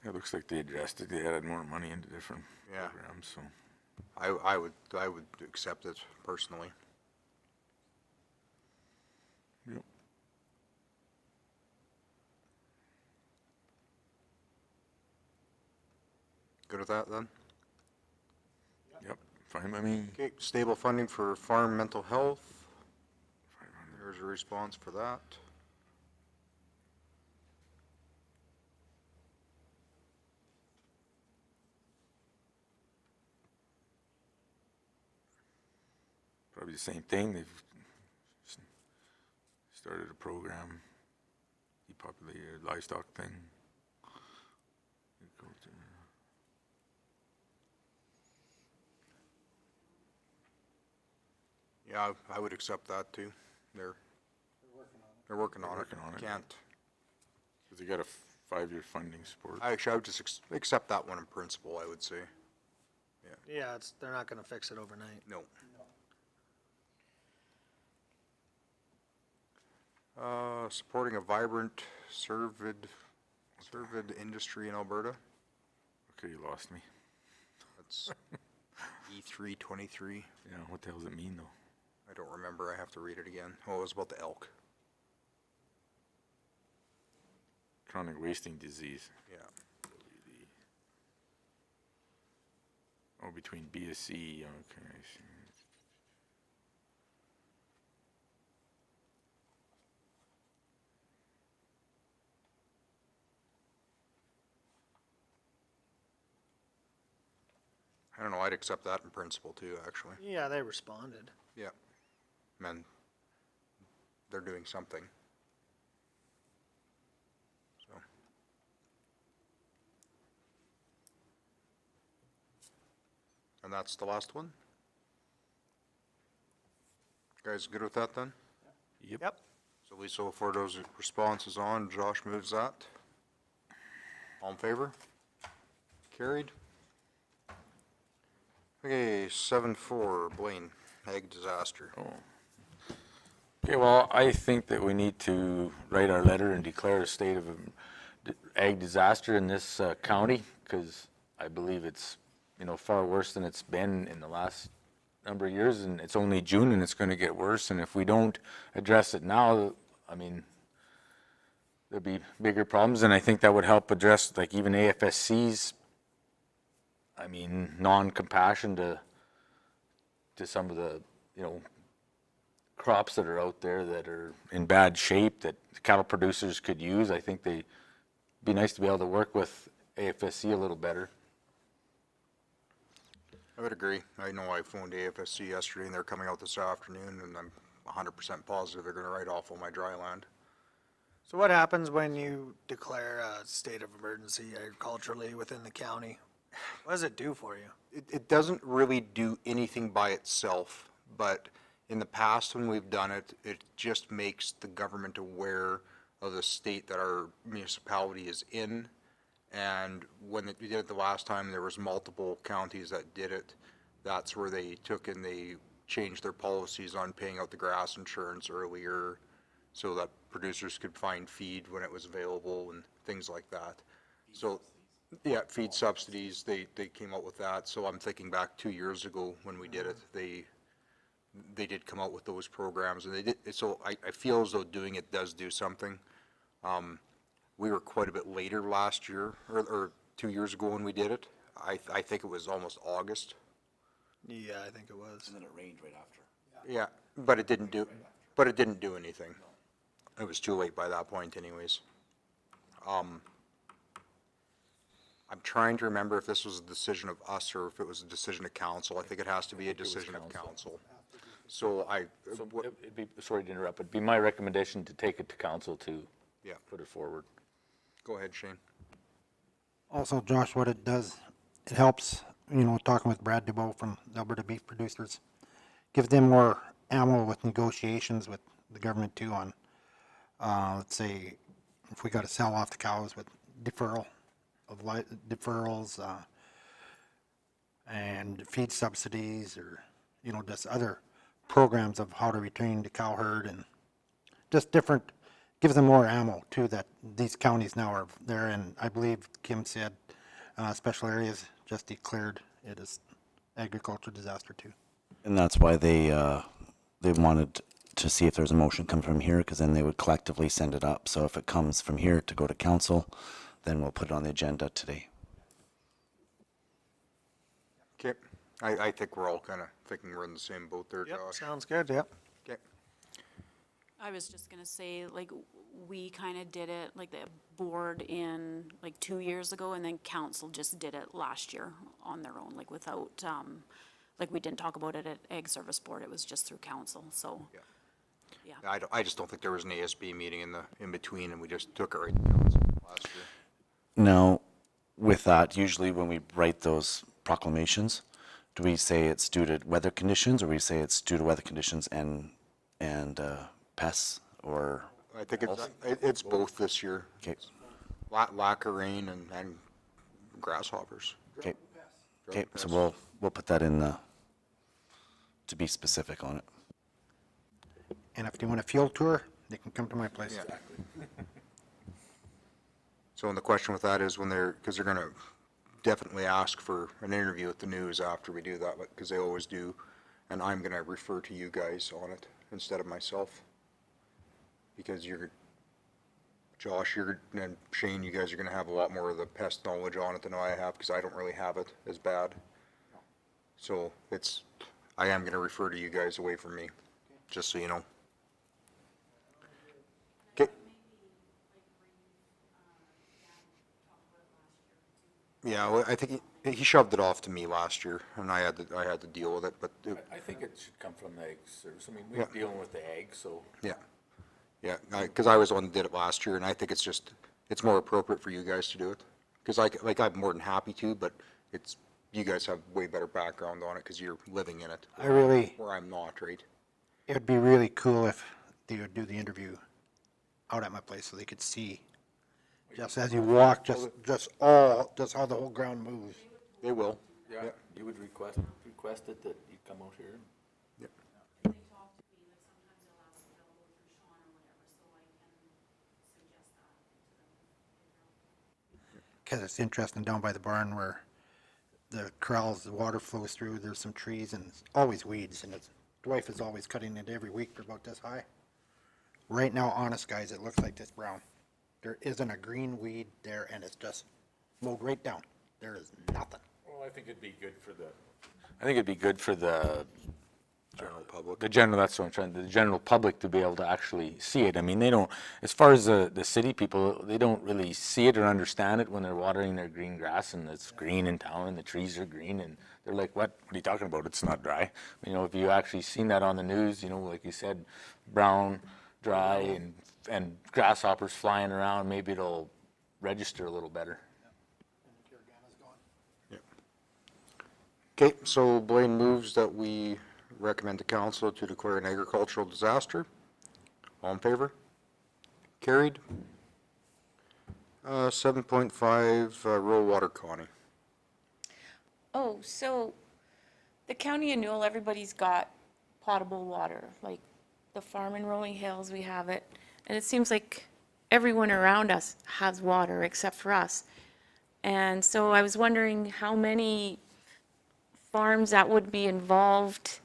It looks like they addressed it, they added more money into different Yeah. programs, so. I would accept it personally. Yep. Good with that then? Yep, fine by me. Okay, stable funding for farm mental health. There's a response for that. Probably the same thing, they've started a program, depopulated livestock thing. Yeah, I would accept that too. They're working on it. Working on it. Can't, Cause they got a 5-year funding support. I would just accept that one in principle, I would say. Yeah, they're not gonna fix it overnight. No. Supporting a vibrant cervid industry in Alberta. Okay, you lost me. That's E323. Yeah, what the hell does it mean though? I don't remember. I have to read it again. Oh, it was about the elk. Chronic wasting disease. Yeah. Oh, between BSC, okay, I see. I don't know. I'd accept that in principle too, actually. Yeah, they responded. Yeah. Man, they're doing something. So. And that's the last one? Guys good with that then? Yep. So Lisa will forward those responses on. Josh moves that. All in favor? Carried. Okay, 7-4, Blaine, ag disaster. Okay, well, I think that we need to write our letter and declare a state of ag disaster in this county, because I believe it's, you know, far worse than it's been in the last number of years, and it's only June and it's going to get worse, and if we don't address it now, I mean, there'll be bigger problems, and I think that would help address, like, even AFSC's, I mean, non-compassion to some of the, you know, crops that are out there that are in bad shape that cattle producers could use. I think they'd be nice to be able to work with AFSC a little better. I would agree. I know I phoned AFSC yesterday and they're coming out this afternoon and I'm 100% positive they're gonna write off all my dry land. So what happens when you declare a state of emergency agriculturally within the county? What does it do for you? It doesn't really do anything by itself, but in the past when we've done it, it just makes the government aware of the state that our municipality is in. And when we did it the last time, there was multiple counties that did it. That's where they took and they changed their policies on paying out the grass insurance earlier so that producers could find feed when it was available and things like that. So, yeah, feed subsidies, they came out with that. So I'm thinking back 2 years ago when we did it, they did come out with those programs and they did, so I feel as though doing it does do something. We were quite a bit later last year, or 2 years ago when we did it. I think it was almost August. Yeah, I think it was. And then it rained right after. Yeah, but it didn't do anything. It was too late by that point anyways. I'm trying to remember if this was a decision of us or if it was a decision of council. I think it has to be a decision of council. So It'd be, sorry to interrupt, it'd be my recommendation to take it to council to yeah, put it forward. go ahead, Shane. Also, Josh, what it does, it helps, you know, talking with Brad Dubois from the Alberta Beef Producers, gives them more ammo with negotiations with the government too on, let's say, if we got to sell off the cows with deferrals, and feed subsidies or, you know, just other programs of how to retain the cow herd and just different, gives them more ammo too, that these counties now are there. And I believe Kim said, special areas just declared it as agricultural disaster too. And that's why they wanted to see if there's a motion come from here, because then they would collectively send it up. So if it comes from here to go to council, then we'll put it on the agenda today. Okay, I think we're all kind of thinking we're in the same boat there, Yep, Josh. sounds good, yep. Okay, I was just gonna say, like, we kind of did it, like, the board in, like, 2 years ago, and then council just did it last year on their own, like, without, like, we didn't talk about it at Ag Service Board, it was just through council, so. Yeah. Yeah. I just don't think there was an ASB meeting in between and we just took it right to council last year. Now, with that, usually when we write those proclamations, do we say it's due to weather conditions, or we say it's due to weather conditions and pests, or? I think it's both this year. Okay, Lack of rain and grasshoppers. okay, okay, so we'll put that in to be specific on it. And if they want a field tour, they can come to my place. Yeah. So and the question with that is when because they're gonna definitely ask for an interview with the news after we do that, because they always do. And I'm gonna refer to you guys on it instead of myself. Because Josh, and Shane, you guys are gonna have a lot more of the pest knowledge on it than I have, because I don't really have it as bad. So I am gonna refer to you guys away from me, just so you know. Okay. Yeah, well, I think he shoved it off to me last year, and I had to deal with it, but, I think it should come from the ag service. I mean, Yeah. we're dealing with the ag, so. yeah. Yeah, because I was the one that did it last year, and I think it's more appropriate for you guys to do it. Because I'm more than happy to, but you guys have way better background on it, because you're living in it. Where I'm not, right? It would be really cool if they would do the interview out at my place so they could see, just as you walk, just how the whole ground moves. They will. Yeah, you would request it that you come out here. Yep. They talk to me, like, sometimes they'll ask if they'll go through Sean or whatever, so I can suggest that to them. Because it's interesting down by the barn where the corrals, the water flows through, there's some trees and it's always weeds, and the wife is always cutting it every week. They're about this high. Right now, honest guys, it looks like this brown. There isn't a green weed there, and it's just mowed right down. There is nothing. Well, I think it'd be good for the General public. that's what I'm trying, the general public to be able to actually see it. I mean, they don't, as far as the city people, they don't really see it or understand it when they're watering their green grass and it's green in town and the trees are green and they're like, what are you talking about? It's not dry. You know, if you actually seen that on the news, you know, like you said, brown, dry and grasshoppers flying around, maybe it'll register a little better. Okay, so Blaine moves that we recommend to council to declare an agricultural disaster. All in favor? Carried. 7.5, rural water, Connie. Oh, so the county of Newell, everybody's got potable water, like the farm in Rolling Hills, we have it. And it seems like everyone around us has water except for us. And so I was wondering how many farms that would be involved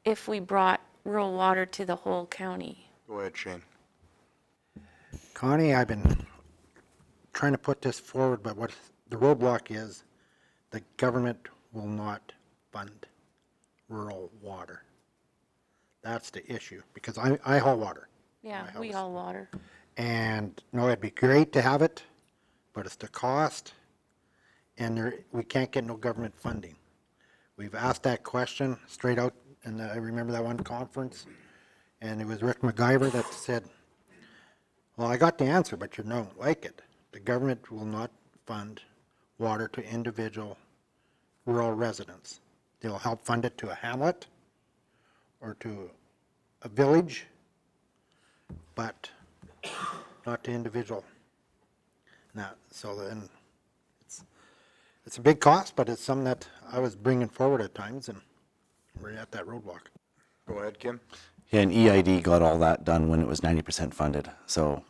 if we brought rural water to the whole county. Go ahead, Shane. Connie, I've been trying to put this forward, but what the roadblock is, the government will not fund rural water. That's the issue, because I haul water. Yeah, My we house. haul water. And, no, it'd be great to have it, but it's the cost, and we can't get no government funding. We've asked that question straight out, and I remember that one conference, and it was Rick MacGyver that said, well, I got the answer, but you don't like it. The government will not fund water to individual rural residents. They'll help fund it to a hamlet or to a village, but not to individual. Now, so then it's a big cost, but it's something that I was bringing forward at times, and we're at that roadblock. Go ahead, Kim. Yeah, and EID got all that done when it was 90% funded. So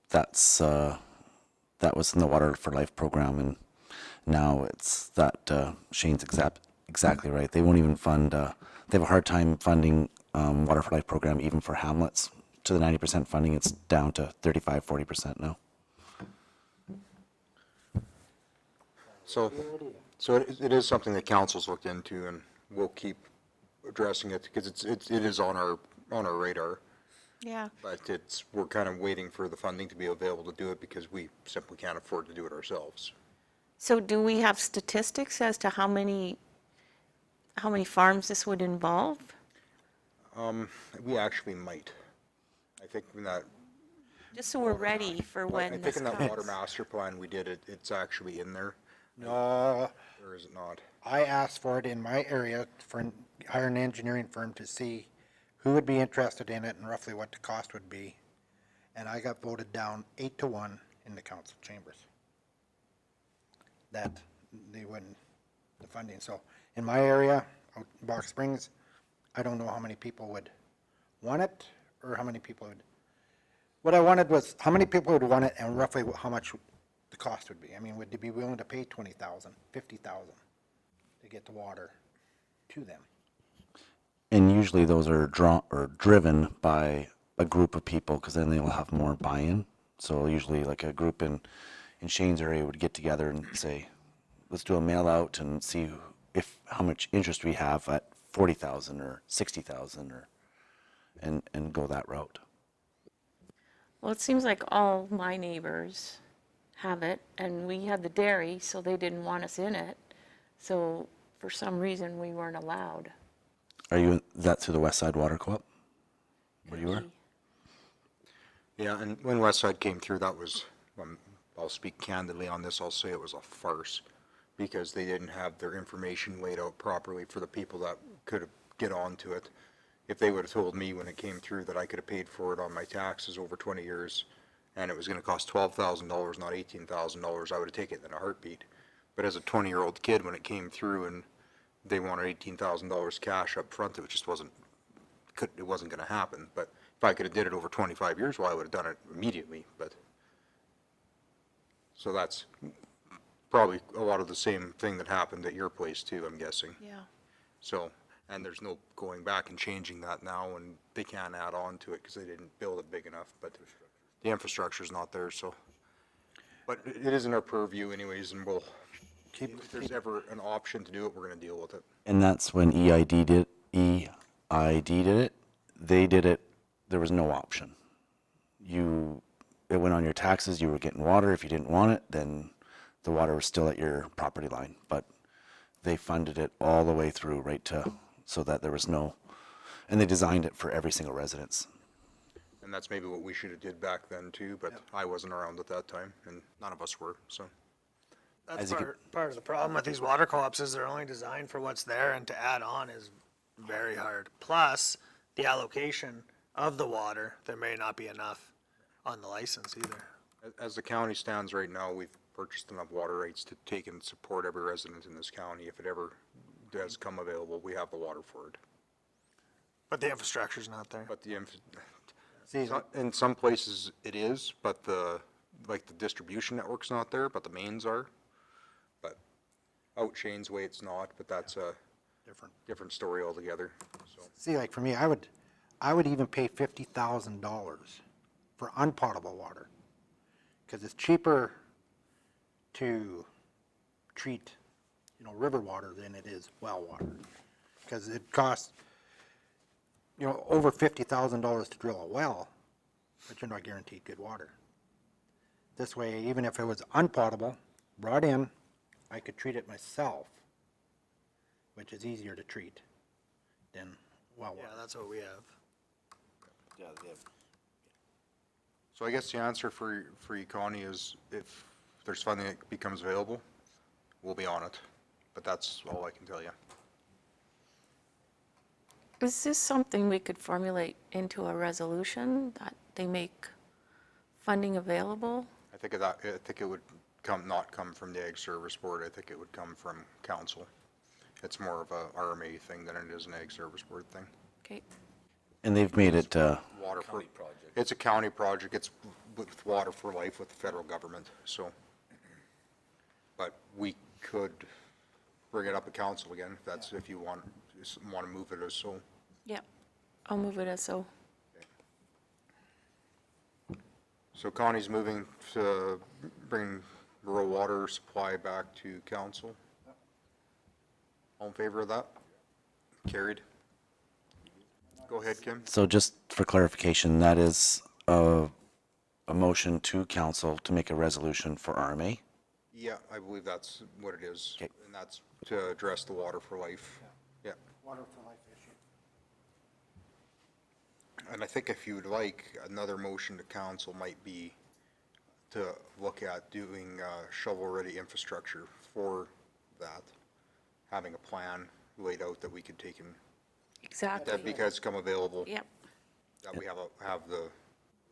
that's that was in the Water for Life program, and now it's that Shane's exactly right. They won't even fund. They have a hard time funding Water for Life program even for hamlets. To the 90% funding, it's down to 35-40% now. So it is something that council's looked into, and we'll keep addressing it, because it is on our radar. Yeah. But we're kind of waiting for the funding to be available to do it, because we simply can't afford to do it ourselves. So do we have statistics as to how many farms this would involve? We actually might. I think in that, Just so we're ready for I when think this in that water comes. master plan we did, it's actually in there, No, or is it not? I asked for it in my area for hire an engineering firm to see who would be interested in it and roughly what the cost would be. And I got voted down 8-1 in the council chambers. That they wouldn't, the funding. So in my area, out in Box Springs, I don't know how many people would want it or how many people would. What I wanted was how many people would want it and roughly how much the cost would be. I mean, would they be willing to pay $20,000, $50,000 to get the water to them? And usually those are driven by a group of people, because then they'll have more buy-in. So usually like a group in Shane's area would get together and say, let's do a mail out and see how much interest we have at 40,000 or 60,000 and go that route. Well, it seems like all my neighbors have it, and we had the dairy, so they didn't want us in it. So for some reason, we weren't allowed. Are you that through the West Side Water Co-op? Where you were? Yeah, and when Westside came through, that was, I'll speak candidly on this, I'll say it was a farce, because they didn't have their information laid out properly for the people that could get onto it. If they would have told me when it came through that I could have paid for it on my taxes over 20 years, and it was gonna cost $12,000, not $18,000, I would have taken it in a heartbeat. But as a 20-year-old kid, when it came through and they wanted $18,000 cash up front, it just wasn't gonna happen. But if I could have did it over 25 years, well, I would have done it immediately, but. So that's probably a lot of the same thing that happened at your place too, I'm guessing. Yeah. So, and there's no going back and changing that now, and they can't add on to it because they didn't build it big enough, but the infrastructure's not there, so. But it is in our purview anyways, and we'll, if there's ever an option to do it, we're gonna deal with it. And that's when EID ID did it. They did it, there was no option. It went on your taxes, you were getting water. If you didn't want it, then the water was still at your property line. But they funded it all the way through, right to, so that there was no, and they designed it for every single residence. And that's maybe what we should have did back then too, but I wasn't around at that time, and none of us were, so. That's As you part of the problem with these water co-ops is they're only designed for what's there, and to add on is very hard. Plus, the allocation of the water, there may not be enough on the license either. As the county stands right now, we've purchased enough water rights to take and support every resident in this county. If it ever does come available, we have the water for it. But the infrastructure's not there. But See, in some places it is, but like the distribution network's not there, but the mains are. But out Shane's Way, it's not, but that's a different story altogether, so. see, like for me, I would even pay $50,000 for unpotable water. Because it's cheaper to treat, river water than it is well water. Because it costs, over $50,000 to drill a well, but you're not guaranteed good water. This way, even if it was unpotable, brought in, I could treat it myself, which is easier to treat than well Yeah, water. that's what we have. So I guess the answer for you, Connie, is if there's funding that becomes available, we'll be on it. But that's all I can tell you. Is this something we could formulate into a resolution that they make funding available? I think it would not come from the Ag Service Board. I think it would come from council. It's more of a RMA thing than it is an Ag Service Board thing. Okay, And they've made it, Water for, it's a county project. It's with Water for Life with the federal government, so. But we could bring it up at council again, if that's, if you want to move it as so. yeah, I'll move it as so. So Connie's moving to bring rural water supply back to council. All in favor of that? Carried. Go ahead, Kim. so just for clarification, that is a motion to council to make a resolution for RMA. Yeah, I believe that's what it is. Okay. And that's to address the Water for Life. Yeah. Water for life issue. And I think if you would like, another motion to council might be to look at doing shovel-ready infrastructure for that, having a plan laid out that we could take and, Exactly. that because come available, Yep, that we have the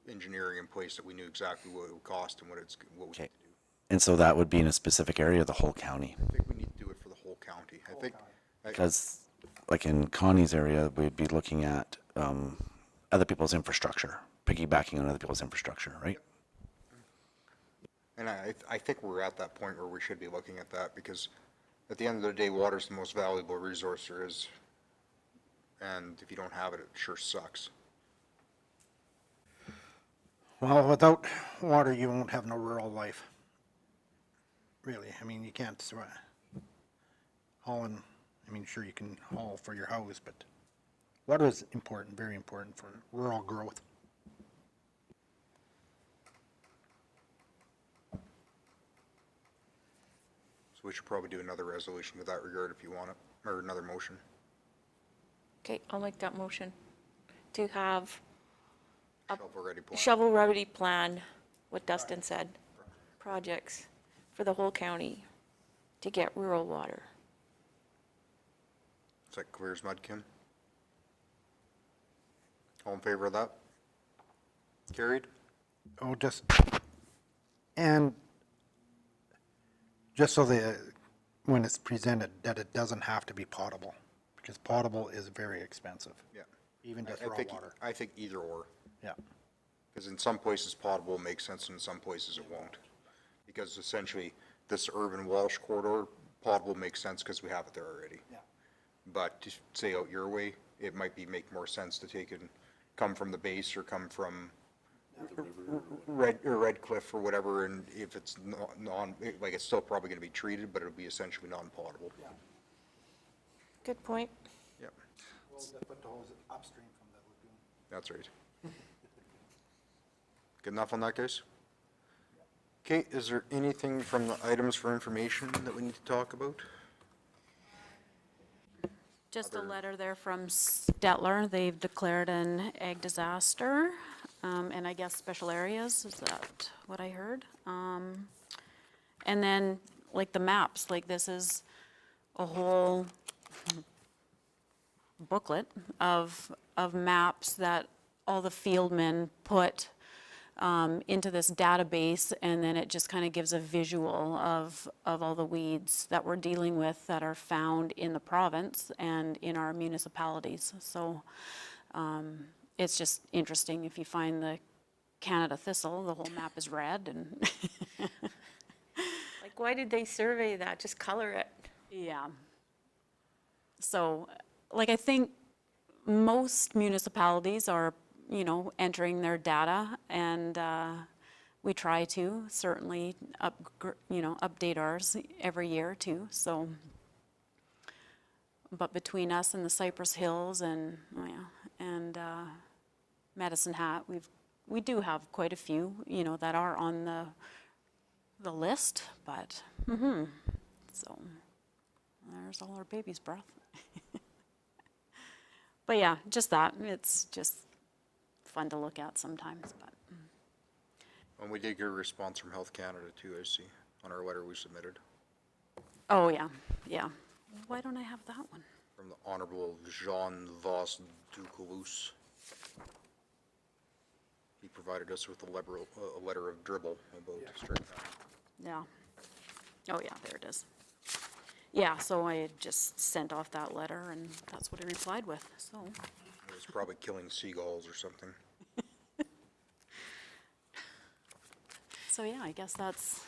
engineering in place, that we knew exactly what it would cost and what we Okay. need to do. And so that would be in a specific area of the whole county. I think we need to do it for the whole county. I think, Because like in Connie's area, we'd be looking at other people's infrastructure, piggybacking on other people's infrastructure, right? and I think we're at that point where we should be looking at that, because at the end of the day, water's the most valuable resource there is. And if you don't have it, it sure sucks. Well, without water, you won't have no rural life. Really, I mean, you can't haul in, sure you can haul for your house, but water is important, very important for rural growth. So we should probably do another resolution with that regard if you want it, or another motion. okay, I'll make that motion to have Shovel-ready plan. shovel-ready plan, what Dustin said, projects for the whole county to get rural water. Is that clear as mud, Kim? All in favor of that? Carried? Oh, and just so when it's presented, that it doesn't have to be potable, because potable is very expensive, Yeah. even just I raw think, water. I think either or, Yeah, because in some places potable makes sense, and in some places it won't. Because essentially, this urban Walsh corridor, potable makes sense because we have it there already. yeah. But to say out your way, it might make more sense to take and come from the base or come from Red Cliff or whatever, and if it's like, it's still probably gonna be treated, but it'll be essentially non-potable. Good point. Yep. That's right. Good enough on that, guys? Okay, is there anything from the items for information that we need to talk about? Just a letter there from Stetler. They've declared an ag disaster, and I guess special areas, is that what I heard? And then, like the maps, like this is a whole booklet of maps that all the fieldmen put into this database, and then it just kind of gives a visual of all the weeds that we're dealing with that are found in the province and in our municipalities. So it's just interesting. If you find the Canada thistle, the whole map is red, and Like, why did they survey that? Just color it. yeah. So, like, I think most municipalities are, you know, entering their data, and we try to certainly update ours every year too. So, but between us and the Cypress Hills and Medicine Hat, we do have quite a few, you know, that are on the list. But so there's all our baby's breath. But yeah, just that. It's just fun to look at sometimes. But And we did get a response from Health Canada too, I see, on our letter we submitted, oh yeah, yeah. Why don't I have that one? from the Honorable Jean Vos Ducalus. He provided us with a letter of dribble about strict time. Yeah. Oh yeah, there it is. Yeah, so I had just sent off that letter, and that's what he replied with. So It was probably killing seagulls or something. so yeah, I guess that's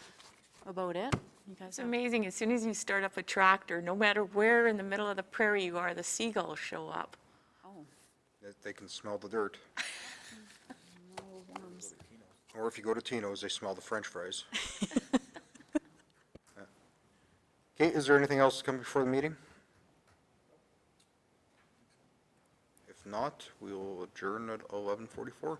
about it. You guys It's have amazing. As soon as you start up a tractor, no matter where in the middle of the prairie you are, the seagulls show up. They can smell the dirt. Or if you go to Tino's, they smell the French fries. Okay, is there anything else to come before the meeting? If not, we will adjourn at 11:44.